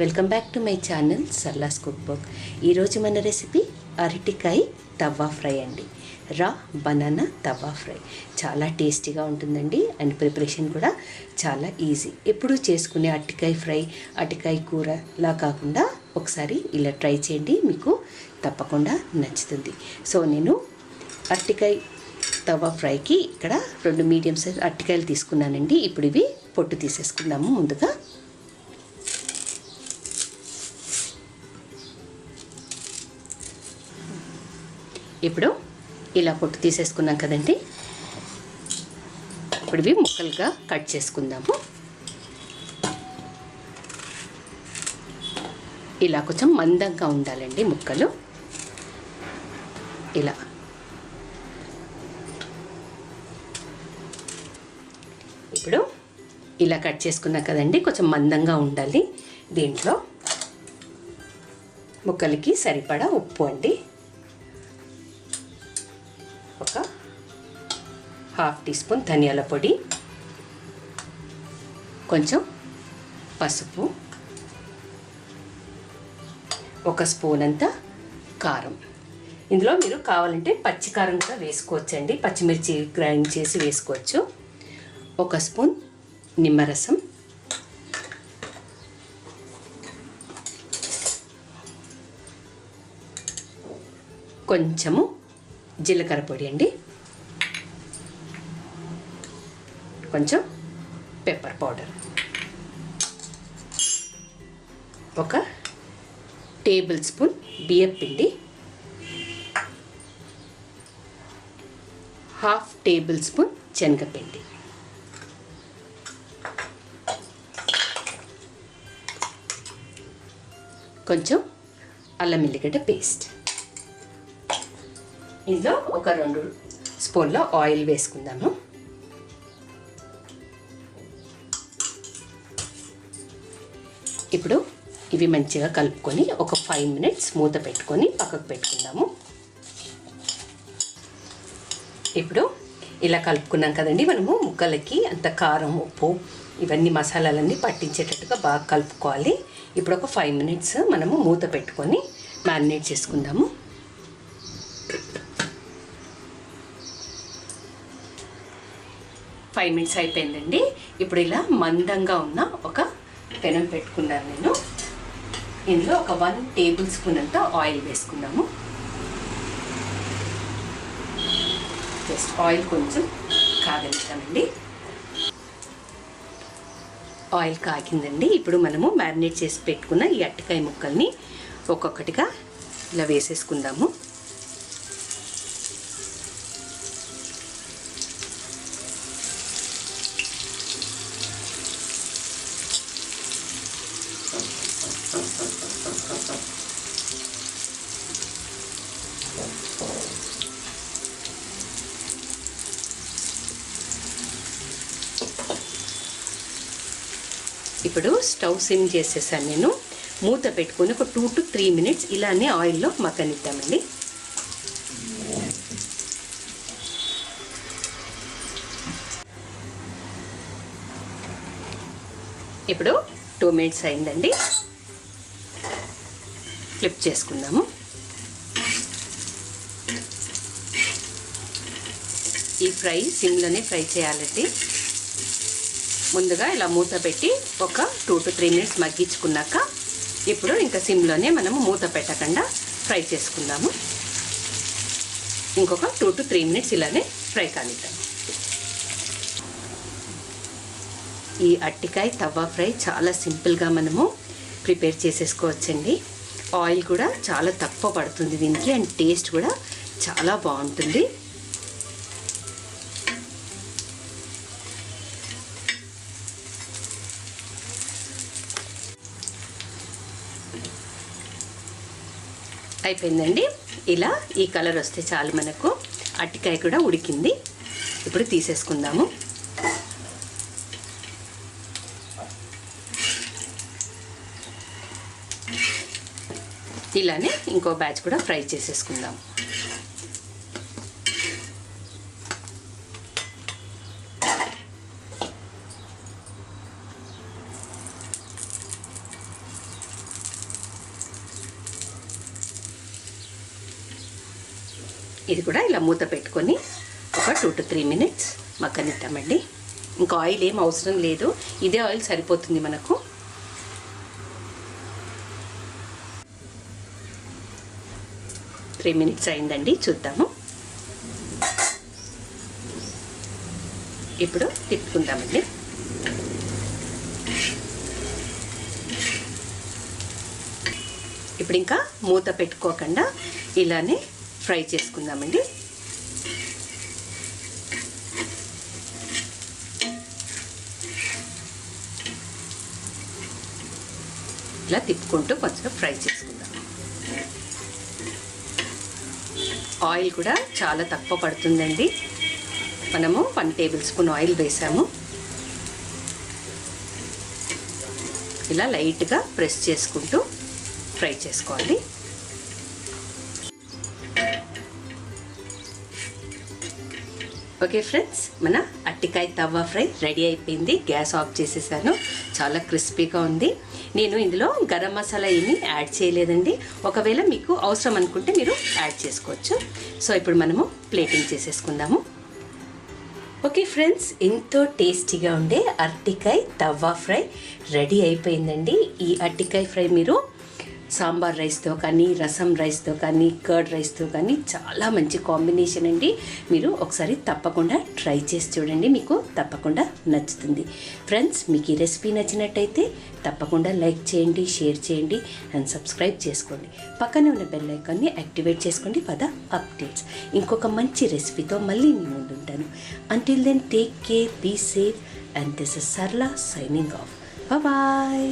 Welcome back to my channel Sarla's cook book. ఈరోజు మన recipe అరటికాయ తవా ఫ్రై అండి. రా బనానా తవా ఫ్రై చాలా టేస్టీగా ఉంటుందండి. అండ్ ప్రిపరేషన్ కూడా చాలా ఈజీ. ఎప్పుడూ చేసుకునే అరటికాయ ఫ్రై, అరటికాయ కూరలా కాకుండా ఒకసారి ఇలా ట్రై చేయండి, మీకు తప్పకుండా నచ్చుతుంది. సో నేను అరటికాయ తవా ఫ్రైకి ఇక్కడ 2 మీడియం సైజ్ అరటికాయలు తీసుకున్నానండి. ఇప్పుడు ఇవి పొట్టు తీసేసుకుందాము. ముందుగా ఇప్పుడు ఇలా పొట్టు తీసేసుకున్నాం కదండి. ఇప్పుడు ఇవి ముక్కలుగా కట్ చేసుకుందాము. ఇలా కొంచెం మందంగా ఉండాలండి ముక్కలు. ఇలా ఇప్పుడు ఇలా కట్ చేసుకున్నాం కదండి, కొంచెం మందంగా ఉండాలి. దీంట్లో ముక్కలకి సరిపడా ఉప్పు అండి, ఒక 1/2 టీ స్పూన్ ధనియాల పొడి, కొంచెం పసుపు, 1 స్పూన్ అంతా కారం. ఇందులో మీరు కావాలంటే పచ్చి కారం కూడా వేసుకోవచ్చండి, పచ్చిమిర్చి గ్రైండ్ చేసి వేసుకోవచ్చు. 1 స్పూన్ నిమ్మరసం, కొంచెము జీలకర్ర పొడి అండి, కొంచెం పెప్పర్ పౌడర్, 1 టేబుల్ స్పూన్ బియ్యం పిండి, 1/2 టేబుల్ స్పూన్ శనగపిండి, కొంచెం అల్లం ఎల్లిగడ్డ పేస్ట్. ఇందులో ఒక 2 స్పూన్ల ఆయిల్ వేసుకుందాము. ఇప్పుడు ఇవి మంచిగా కలుపుకొని ఒక 5 మినిట్స్ మూత పెట్టుకొని పక్కకు పెట్టుకుందాము. ఇప్పుడు ఇలా కలుపుకున్నాం కదండి, మనము ముక్కలకి అంత కారం, ఉప్పు ఇవన్నీ మసాలాలన్నీ పట్టించేటట్టుగా బాగా కలుపుకోవాలి. ఇప్పుడు ఒక 5 మినిట్స్ మనము మూత పెట్టుకొని మ్యారినేట్ చేసుకుందాము. ఫైవ్ మినిట్స్ అయిపోయిందండి. ఇప్పుడు ఇలా మందంగా ఉన్న ఒక పెనం పెట్టుకున్నాను నేను. ఇందులో ఒక 1 టేబుల్ స్పూన్ అంతా ఆయిల్ వేసుకున్నాము. జస్ట్ ఆయిల్ కొంచెం కాగనిస్తామండి. ఆయిల్ కాగిందండి. ఇప్పుడు మనము మ్యారినేట్ చేసి పెట్టుకున్న ఈ అరటికాయ ముక్కల్ని ఒక్కొక్కటిగా ఇలా వేసేసుకుందాము. ఇప్పుడు స్టవ్ సిమ్ చేసేసాను నేను. మూత పెట్టుకొని ఒక 2 to 3 మినిట్స్ ఇలానే ఆయిల్లో మగ్గనిద్దామండి. ఇప్పుడు 2 మినిట్స్ అయిందండి. ఫ్లిప్ చేసుకుందాము. ఈ ఫ్రై సిమ్లోనే ఫ్రై చేయాలండి. ముందుగా ఇలా మూత పెట్టి ఒక 2 to 3 మినిట్స్ మగ్గించుకున్నాక ఇప్పుడు ఇంకా సిమ్లోనే మనము మూత పెట్టకుండా ఫ్రై చేసుకుందాము. ఇంకొక 2 to 3 మినిట్స్ ఇలానే ఫ్రై కానిద్దాము. ఈ అరటికాయ తవా ఫ్రై చాలా సింపుల్గా మనము ప్రిపేర్ చేసేసుకోవచ్చండి. ఆయిల్ కూడా చాలా తక్కువ పడుతుంది దీనికి, అండ్ టేస్ట్ కూడా చాలా బాగుంటుంది. అయిపోయిందండి. ఇలా ఈ కలర్ వస్తే చాలు మనకు. అరటికాయ కూడా ఉడికింది. ఇప్పుడు తీసేసుకుందాము. ఇలానే ఇంకో బ్యాచ్ కూడా ఫ్రై చేసేసుకుందాం. ఇది కూడా ఇలా మూత పెట్టుకొని ఒక 2 to 3 minutes మగ్గనిద్దామండి. ఇంకా ఆయిల్ ఏం అవసరం లేదు, ఇదే ఆయిల్ సరిపోతుంది మనకు. త్రీ మినిట్స్ అయిందండి, చూద్దాము. ఇప్పుడు తిప్పుకుందామండి. ఇప్పుడు ఇంకా మూత పెట్టుకోకుండా ఇలానే ఫ్రై చేసుకుందామండి. ఇలా తిప్పుకుంటూ కొంచెం ఫ్రై చేసుకుందాం. ఆయిల్ కూడా చాలా తక్కువ పడుతుందండి. మనము 1 టేబుల్ స్పూన్ ఆయిల్ వేసాము. ఇలా లైట్గా ప్రెస్ చేసుకుంటూ ఫ్రై చేసుకోవాలి. ఓకే ఫ్రెండ్స్, మన అరటికాయ తవ్వ ఫ్రై రెడీ అయిపోయింది. గ్యాస్ ఆఫ్ చేసేసాను. చాలా క్రిస్పీగా ఉంది. నేను ఇందులో గరం మసాలా ఏమీ యాడ్ చేయలేదండి. ఒకవేళ మీకు అవసరం అనుకుంటే మీరు యాడ్ చేసుకోవచ్చు. సో ఇప్పుడు మనము ప్లేటింగ్ చేసేసుకుందాము. ఓకే ఫ్రెండ్స్, ఎంతో టేస్టీగా ఉండే అరటికాయ తవ్వ ఫ్రై రెడీ అయిపోయిందండి. ఈ అరటికాయ ఫ్రై మీరు సాంబార్ రైస్తో కానీ, రసం రైస్తో కానీ, కర్డ్ రైస్తో కానీ చాలా మంచి కాంబినేషన్ అండి. మీరు ఒకసారి తప్పకుండా ట్రై చేసి చూడండి, మీకు తప్పకుండా నచ్చుతుంది. ఫ్రెండ్స్, మీకు ఈ రెసిపీ నచ్చినట్టయితే తప్పకుండా లైక్ చేయండి, షేర్ చేయండి అండ్ సబ్స్క్రైబ్ చేసుకోండి. పక్కనే ఉన్న బెల్ ఐకాన్ని యాక్టివేట్ చేసుకోండి ఫర్ ద అప్డేట్స్. ఇంకొక మంచి రెసిపీతో మళ్ళీ మీ ముందు ఉంటాను. Until then take care, be safe and this is Sarala signing off. Bye.